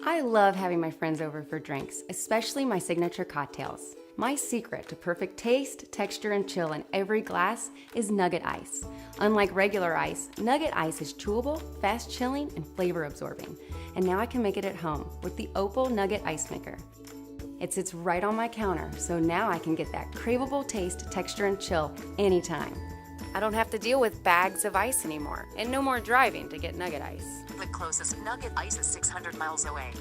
I love having my friends over for drinks, especially my signature cocktails. My secret to perfect taste, texture, and chill in every glass is Nugget Ice. Unlike regular ice, Nugget Ice is chewable, fast chilling, and flavor absorbing. And now I can make it at home with the Opal Nugget Ice Maker. It sits right on my counter, so now I can get that craveable taste, texture, and chill anytime. I don't have to deal with bags of ice anymore, and no more driving to get Nugget Ice. The closest Nugget Ice is 600 miles away.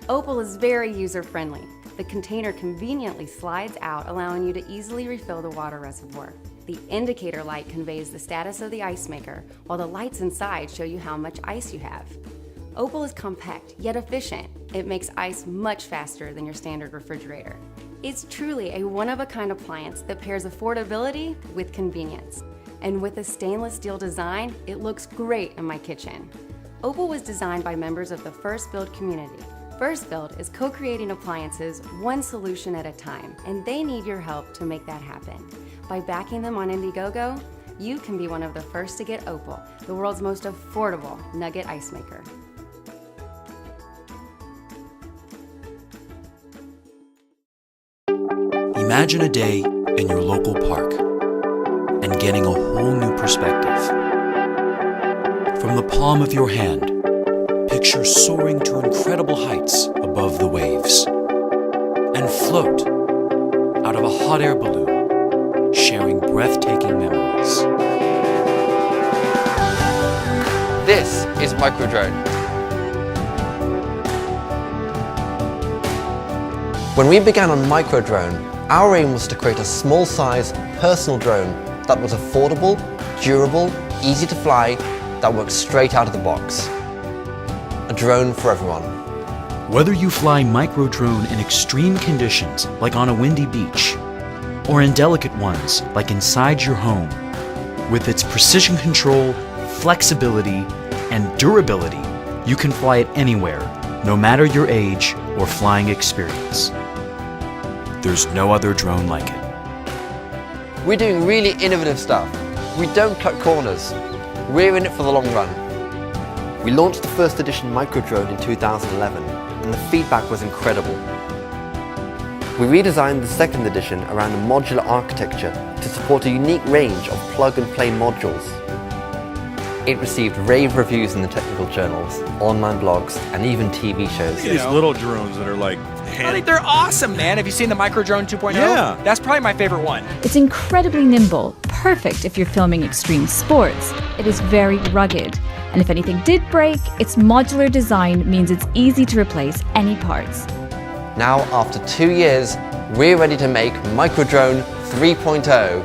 Opal is very user-friendly. The container conveniently slides out, allowing you to easily refill the water reservoir. The indicator light conveys the status of the ice maker, while the lights inside show you how much ice you have. Opal is compact, yet efficient. It makes ice much faster than your standard refrigerator. It's truly a one-of-a-kind appliance that pairs affordability with convenience. And with a stainless steel design, it looks great in my kitchen. Opal was designed by members of the First Build community. First Build is co-creating appliances one solution at a time, and they need your help to make that happen. By backing them on Indiegogo, you can be one of the first to get Opal, the world's most affordable Nugget ice maker. Imagine a day in your local park and getting a whole new perspective. From the palm of your hand, picture soaring to incredible heights above the waves and float out of a hot air balloon, sharing breathtaking memories. This is Microdrone. When we began on Microdrone, our aim was to create a small-size, personal drone that was affordable, durable, easy to fly, that works straight out of the box. A drone for everyone. Whether you fly microdrone in extreme conditions, like on a windy beach, or in delicate ones, like inside your home, with its precision control, flexibility, and durability, you can fly it anywhere, no matter your age or flying experience. There's no other drone like it. We're doing really innovative stuff. We don't cut corners. We're in it for the long run. We launched the first edition Microdrone in 2011, and the feedback was incredible. We redesigned the second edition around a modular architecture to support a unique range of plug-and-play modules. It received rave reviews in the technical journals, online blogs, and even TV shows. These little drones that are like I think they're awesome, man. Have you seen the Microdrone 2.0? Yeah. That's probably my favorite one. It's incredibly nimble, perfect if you're filming extreme sports. It is very rugged, and if anything did break, its modular design means it's easy to replace any parts. Now, after 2 years, we're ready to make Microdrone 3.0.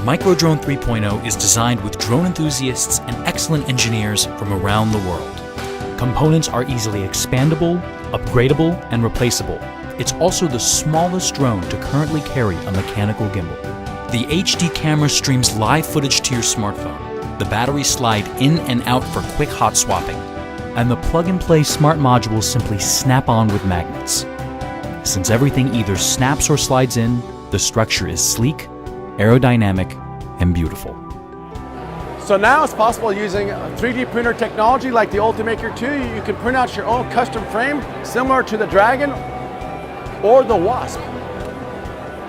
Microdrone 3.0 is designed with drone enthusiasts and excellent engineers from around the world. Components are easily expandable, upgradable, and replaceable. It's also the smallest drone to currently carry a mechanical gimbal. The HD camera streams live footage to your smartphone. The batteries slide in and out for quick hot swapping. And the plug-and-play smart modules simply snap on with magnets. Since everything either snaps or slides in, the structure is sleek, aerodynamic, and beautiful. So now it's possible using 3D printer technology like the Ultimaker 2. You can print out your own custom frame similar to the Dragon or the Wasp.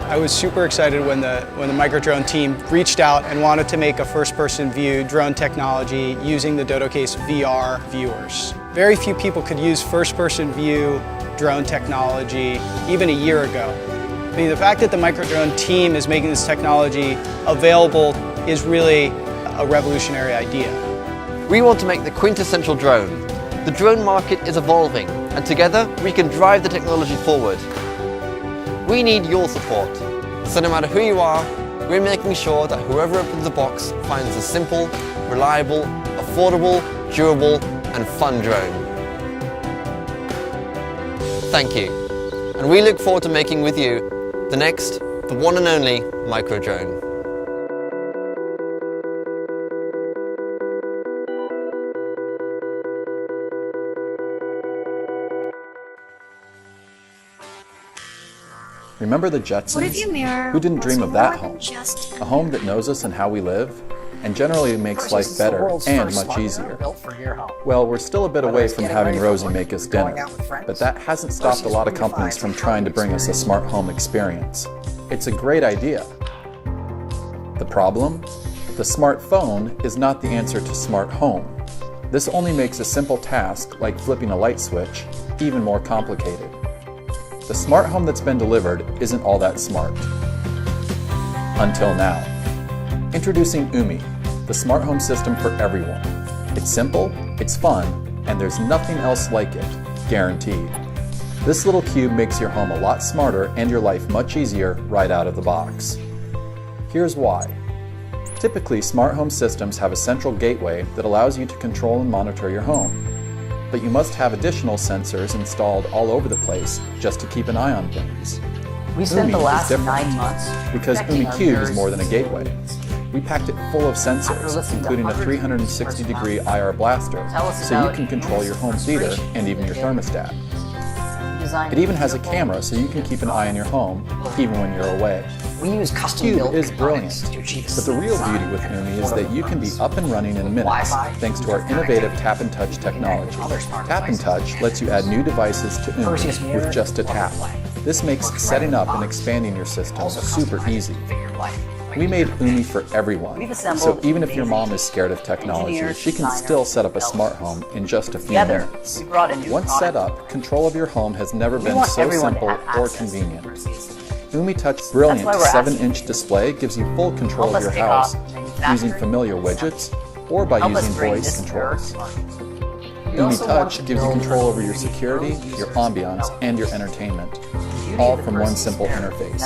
I was super excited when the Microdrone team reached out and wanted to make a first-person view drone technology using the DodoCase VR viewers. Very few people could use first-person view drone technology even a year ago. I mean, the fact that the Microdrone team is making this technology available is really a revolutionary idea. We want to make the quintessential drone. The drone market is evolving, and together we can drive the technology forward. We need your support. So no matter who you are, we're making sure that whoever opens the box finds a simple, reliable, affordable, durable, and fun drone. Thank you. And we look forward to making with you the next, the one and only Microdrone. Remember the Jetsons? What if you mirror Who didn't dream of that home? just A home that knows us and how we live, and generally makes life better and much easier. Well, we're still a bit away from having Rosie make us dinner, but that hasn't stopped a lot of companies from trying to bring us a smart home experience. It's a great idea. The problem? The smartphone is not the answer to smart home. This only makes a simple task, like flipping a light switch, even more complicated. The smart home that's been delivered isn't all that smart. Until now. Introducing Oomi, the smart home system for everyone. It's simple, it's fun, and there's nothing else like it, guaranteed. This little cube makes your home a lot smarter and your life much easier right out of the box. Here's why. Typically, smart home systems have a central gateway that allows you to control and monitor your home. But you must have additional sensors installed all over the place just to keep an eye on things. We spent the last different 9 months because Oomi Cube is more than a gateway. We packed it full of sensors, including a 360-degree IR blaster, so you can control your home theater and even your thermostat. It even has a camera so you can keep an eye on your home, even when you're away. We use custom-built Cube is brilliant, but the real beauty with Oomi is that you can be up and running in minutes thanks to our innovative Tap and Touch technology. Tap and Touch lets you add new devices to Oomi with just a tap. This makes setting up and expanding your system super easy. We made Oomi for everyone, so even if your mom is scared of technology, she can still set up a smart home in just a few minutes. Once set up, control of your home has never been so simple or convenient. Oomi Touch's brilliant 7-inch display gives you full control of your house using familiar widgets or by using voice controls. Oomi Touch gives you control over your security, your ambiance, and your entertainment, all from one simple interface.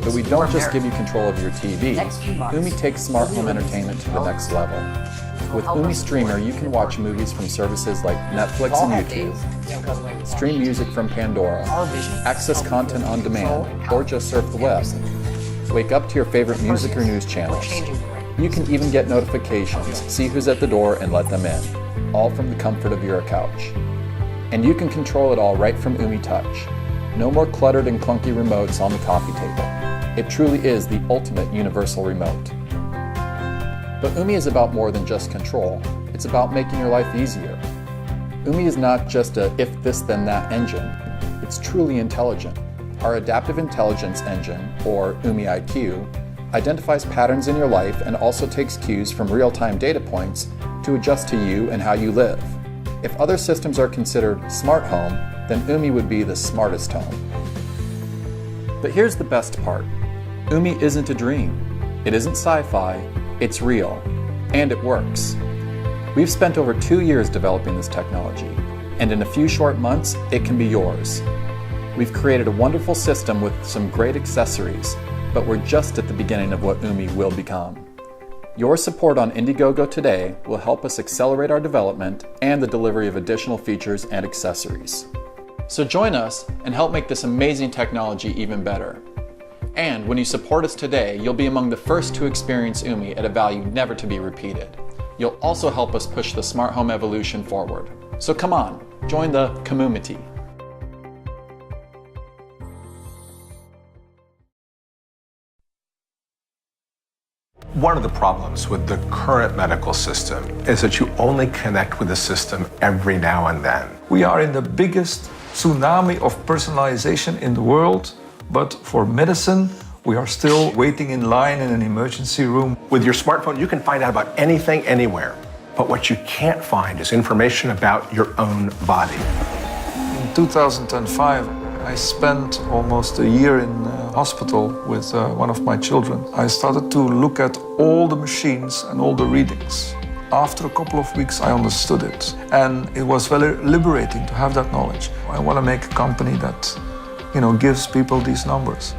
But we don't just give you control of your TV. Oomi takes smart home entertainment to the next level. With Oomi Streamer, you can watch movies from services like Netflix and YouTube, stream music from Pandora, access content on demand, or just surf the web. Wake up to your favorite music or news channels. You can even get notifications, see who's at the door, and let them in, all from the comfort of your couch. And you can control it all right from Oomi Touch. No more cluttered and clunky remotes on the coffee table. It truly is the ultimate universal remote. But Oomi is about more than just control. It's about making your life easier. Oomi is not just a if this then that engine. It's truly intelligent. Our Adaptive Intelligence Engine, or Oomi IQ, identifies patterns in your life and also takes cues from real-time data points to adjust to you and how you live. If other systems are considered smart home, then Oomi would be the smartest home. But here's the best part. Oomi isn't a dream. It isn't sci-fi, it's real, and it works. We've spent over 2 years developing this technology, and in a few short months, it can be yours. We've created a wonderful system with some great accessories, but we're just at the beginning of what Oomi will become. Your support on Indiegogo today will help us accelerate our development and the delivery of additional features and accessories. So join us and help make this amazing technology even better. And when you support us today, you'll be among the first to experience Oomi at a value never to be repeated. You'll also help us push the smart home evolution forward. So come on, join the community. One of the problems with the current medical system is that you only connect with the system every now and then. We are in the biggest tsunami of personalization in the world, but for medicine, we are still waiting in line in an emergency room. With your smartphone, you can find out about anything, anywhere. But what you can't find is information about your own body. In 2005, I spent almost a year in hospital with one of my children. I started to look at all the machines and all the readings. After a couple of weeks, I understood it. And it was very liberating to have that knowledge. I want to make a company that, gives people these numbers.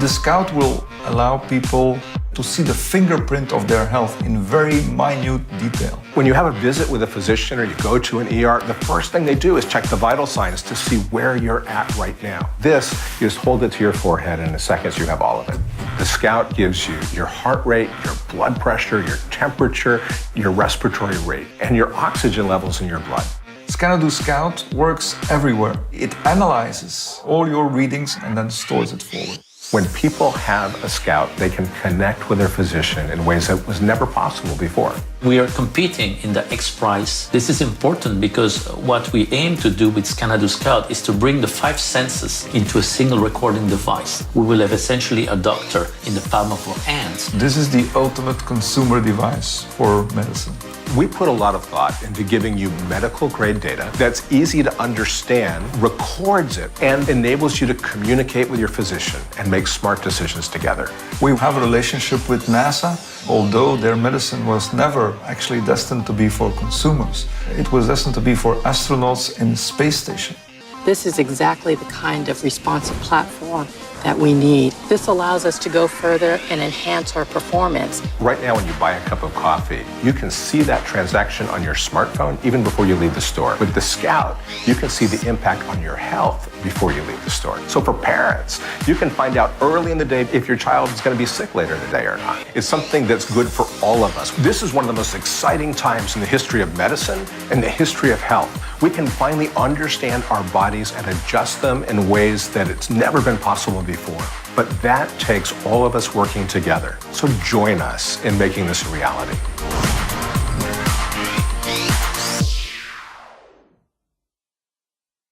The Scout will allow people to see the fingerprint of their health in very minute detail. When you have a visit with a physician or you go to an ER, the first thing they do is check the vital signs to see where you're at right now. This, you just hold it to your forehead and in seconds you have all of it. The Scout gives you your heart rate, your blood pressure, your temperature, your respiratory rate, and your oxygen levels in your blood. Scanadu Scout works everywhere. It analyzes all your readings and then stores it forward. When people have a Scout, they can connect with their physician in ways that was never possible before. We are competing in the X Prize. This is important because what we aim to do with Scanadu Scout is to bring the 5 senses into a single recording device. We will have essentially a doctor in the palm of our hands. This is the ultimate consumer device for medicine. We put a lot of thought into giving you medical-grade data that's easy to understand, records it, and enables you to communicate with your physician and make smart decisions together. We have a relationship with NASA, although their medicine was never actually destined to be for consumers. It was destined to be for astronauts in the space station. This is exactly the kind of responsive platform that we need. This allows us to go further and enhance our performance. Right now, when you buy a cup of coffee, you can see that transaction on your smartphone even before you leave the store. With the Scout, you can see the impact on your health before you leave the store. So for parents, you can find out early in the day if your child is going to be sick later in the day or not. It's something that's good for all of us. This is one of the most exciting times in the history of medicine and the history of health. We can finally understand our bodies and adjust them in ways that it's never been possible before. But that takes all of us working together. So join us in making this a reality.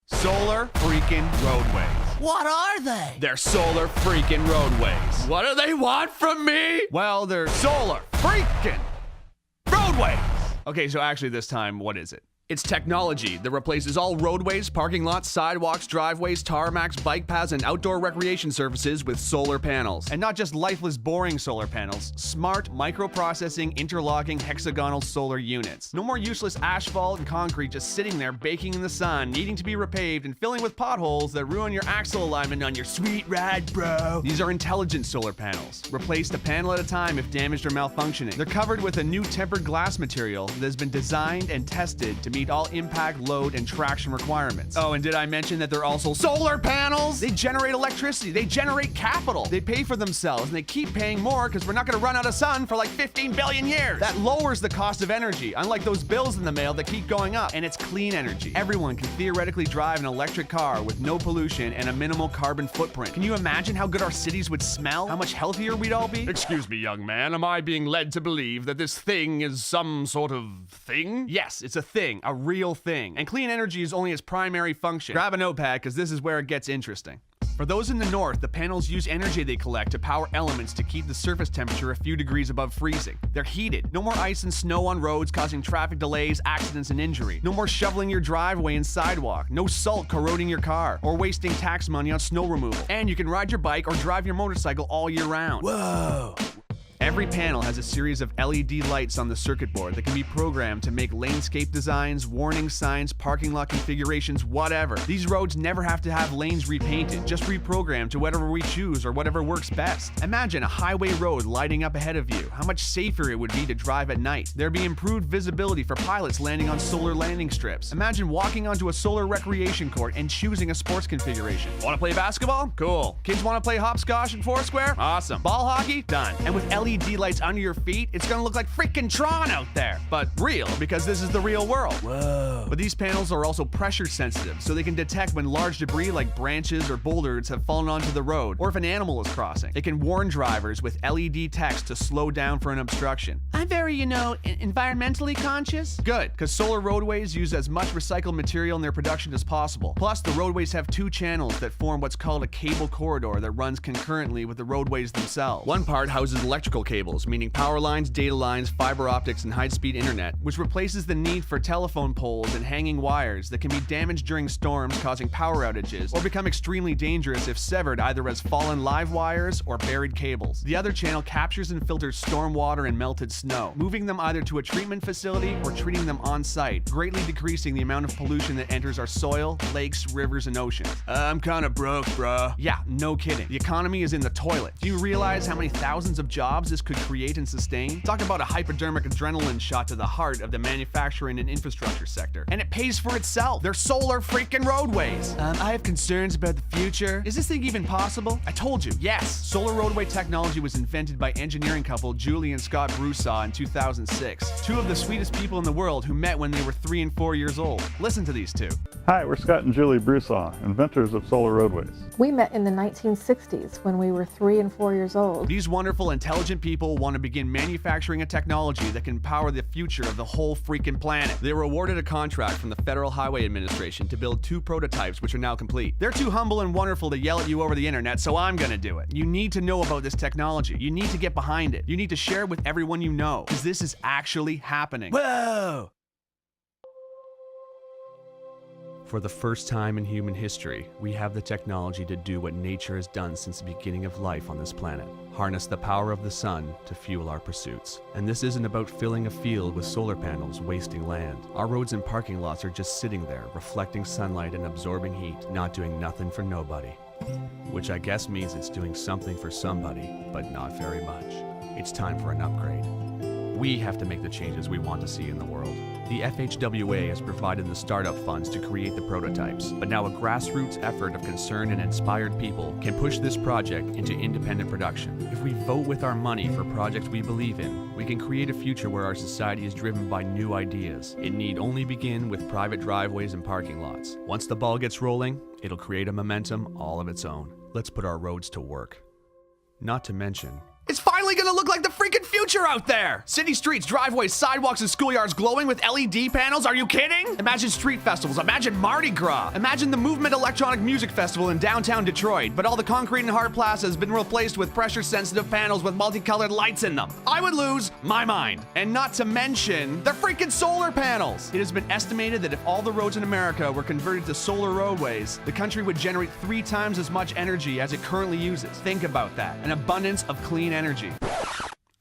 Solar freaking roadways. What are they? They're solar freaking roadways. What do they want from me? Well, they're solar freaking roadways. Okay, so actually this time, what is it? It's technology that replaces all roadways, parking lots, sidewalks, driveways, tarmacs, bike paths, and outdoor recreation surfaces with solar panels. And not just lifeless, boring solar panels, smart, microprocessing, interlocking, hexagonal solar units. No more useless asphalt and concrete just sitting there baking in the sun, needing to be repaved and filling with potholes that ruin your axle alignment on your sweet ride, bro. These are intelligent solar panels. Replaced a panel at a time if damaged or malfunctioning. They're covered with a new tempered glass material that has been designed and tested to meet all impact, load, and traction requirements. Oh, and did I mention that they're also solar panels? They generate electricity, they generate capital, they pay for themselves, and they keep paying more because we're not gonna run out of sun for like 15 billion years. That lowers the cost of energy, unlike those bills in the mail that keep going up, and it's clean energy. Everyone can theoretically drive an electric car with no pollution and a minimal carbon footprint. Can you imagine how good our cities would smell? How much healthier we'd all be? Excuse me, young man, am I being led to believe that this thing is some sort of thing? Yes, it's a thing. A real thing. And clean energy is only its primary function. Grab a notepad because this is where it gets interesting. For those in the north, the panels use energy they collect to power elements to keep the surface temperature a few degrees above freezing. They're heated. No more ice and snow on roads causing traffic delays, accidents, and injury. No more shoveling your driveway and sidewalk. No salt corroding your car or wasting tax money on snow removal. And you can ride your bike or drive your motorcycle all year round. Whoa! Every panel has a series of LED lights on the circuit board that can be programmed to make landscape designs, warning signs, parking lot configurations, whatever. These roads never have to have lanes repainted, just reprogrammed to whatever we choose or whatever works best. Imagine a highway road lighting up ahead of you. How much safer it would be to drive at night. There'd be improved visibility for pilots landing on solar landing strips. Imagine walking onto a solar recreation court and choosing a sports configuration. Want to play basketball? Cool. Kids want to play hopscotch and foursquare? Awesome. Ball hockey? Done. And with LED lights under your feet, it's gonna look like freaking Tron out there. But real, because this is the real world. Whoa. But these panels are also pressure sensitive, so they can detect when large debris like branches or boulders have fallen onto the road, or if an animal is crossing. It can warn drivers with LED text to slow down for an obstruction. I'm very, environmentally conscious. Good, because solar roadways use as much recycled material in their production as possible. Plus, the roadways have 2 channels that form what's called a cable corridor that runs concurrently with the roadways themselves. One part houses electrical cables, meaning power lines, data lines, fiber optics, and high-speed internet, which replaces the need for telephone poles and hanging wires that can be damaged during storms, causing power outages, or become extremely dangerous if severed either as fallen live wires or buried cables. The other channel captures and filters storm water and melted snow, moving them either to a treatment facility or treating them on-site, greatly decreasing the amount of pollution that enters our soil, lakes, rivers, and oceans. I'm kinda broke, bruh. Yeah, no kidding. The economy is in the toilet. Do you realize how many thousands of jobs this could create and sustain? Talk about a hypodermic adrenaline shot to the heart of the manufacturing and infrastructure sector. And it pays for itself. They're solar freaking roadways. I have concerns about the future. Is this thing even possible? I told you, yes. Solar roadway technology was invented by engineering couple Julie and Scott Broussard in 2006. Two of the sweetest people in the world who met when they were 3 and 4 years old. Listen to these two. Hi, we're Scott and Julie Broussard, inventors of solar roadways. We met in the 1960s when we were 3 and 4 years old. These wonderful, intelligent people want to begin manufacturing a technology that can power the future of the whole freaking planet. They were awarded a contract from the Federal Highway Administration to build 2 prototypes, which are now complete. They're too humble and wonderful to yell at you over the internet, so I'm gonna do it. You need to know about this technology. You need to get behind it. You need to share it with everyone you know, because this is actually happening. Whoa! For the first time in human history, we have the technology to do what nature has done since the beginning of life on this planet. Harness the power of the sun to fuel our pursuits. And this isn't about filling a field with solar panels wasting land. Our roads and parking lots are just sitting there, reflecting sunlight and absorbing heat, not doing nothing for nobody. Which I guess means it's doing something for somebody, but not very much. It's time for an upgrade. We have to make the changes we want to see in the world. The FHWA has provided the startup funds to create the prototypes, but now a grassroots effort of concerned and inspired people can push this project into independent production. If we vote with our money for projects we believe in, we can create a future where our society is driven by new ideas. It need only begin with private driveways and parking lots. Once the ball gets rolling, it'll create a momentum all of its own. Let's put our roads to work. Not to mention, it's finally gonna look like the freaking future out there! City streets, driveways, sidewalks, and schoolyards glowing with LED panels? Are you kidding? Imagine street festivals, imagine Mardi Gras, imagine the Movement Electronic Music Festival in downtown Detroit, but all the concrete and hard plaza has been replaced with pressure-sensitive panels with multicolored lights in them. I would lose my mind. And not to mention, they're freaking solar panels! It has been estimated that if all the roads in America were converted to solar roadways, the country would generate 3 times as much energy as it currently uses. Think about that. An abundance of clean energy.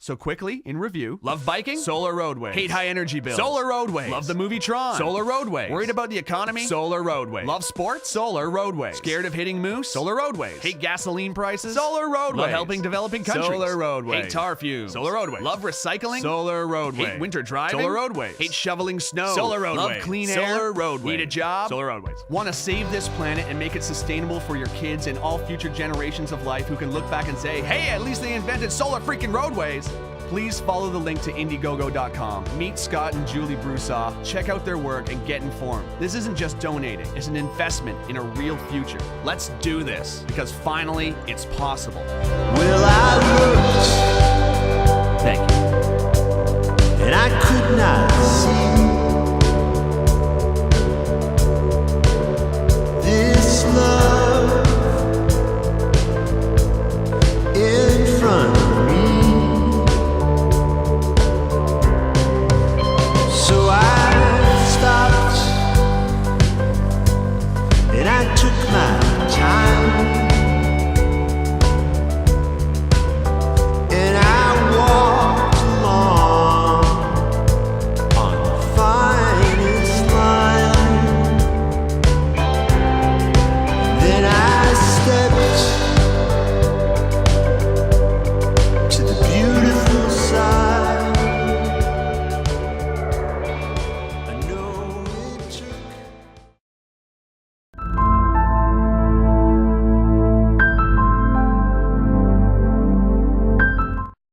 So quickly, in review, love biking? Solar roadways. Hate high energy bills? Solar roadways. Love the movie Tron? Solar roadways. Worried about the economy? Solar roadways. Love sports? Solar roadways. Scared of hitting moose? Solar roadways. Hate gasoline prices? Solar roadways. Love helping developing countries? Solar roadways. Hate tar fumes? Solar roadways. Love recycling? Solar roadways. Hate winter driving? Solar roadways. Hate shoveling snow? Solar roadways. Love clean air? Solar roadways. Need a job? Solar roadways. Want to save this planet and make it sustainable for your kids and all future generations of life who can look back and say, hey, at least they invented solar freaking roadways? Please follow the link to Indiegogo.com. Meet Scott and Julie Broussard, check out their work, and get informed. This isn't just donating, it's an investment in a real future. Let's do this, because finally, it's possible. Well, I looked, thank you. and I could not see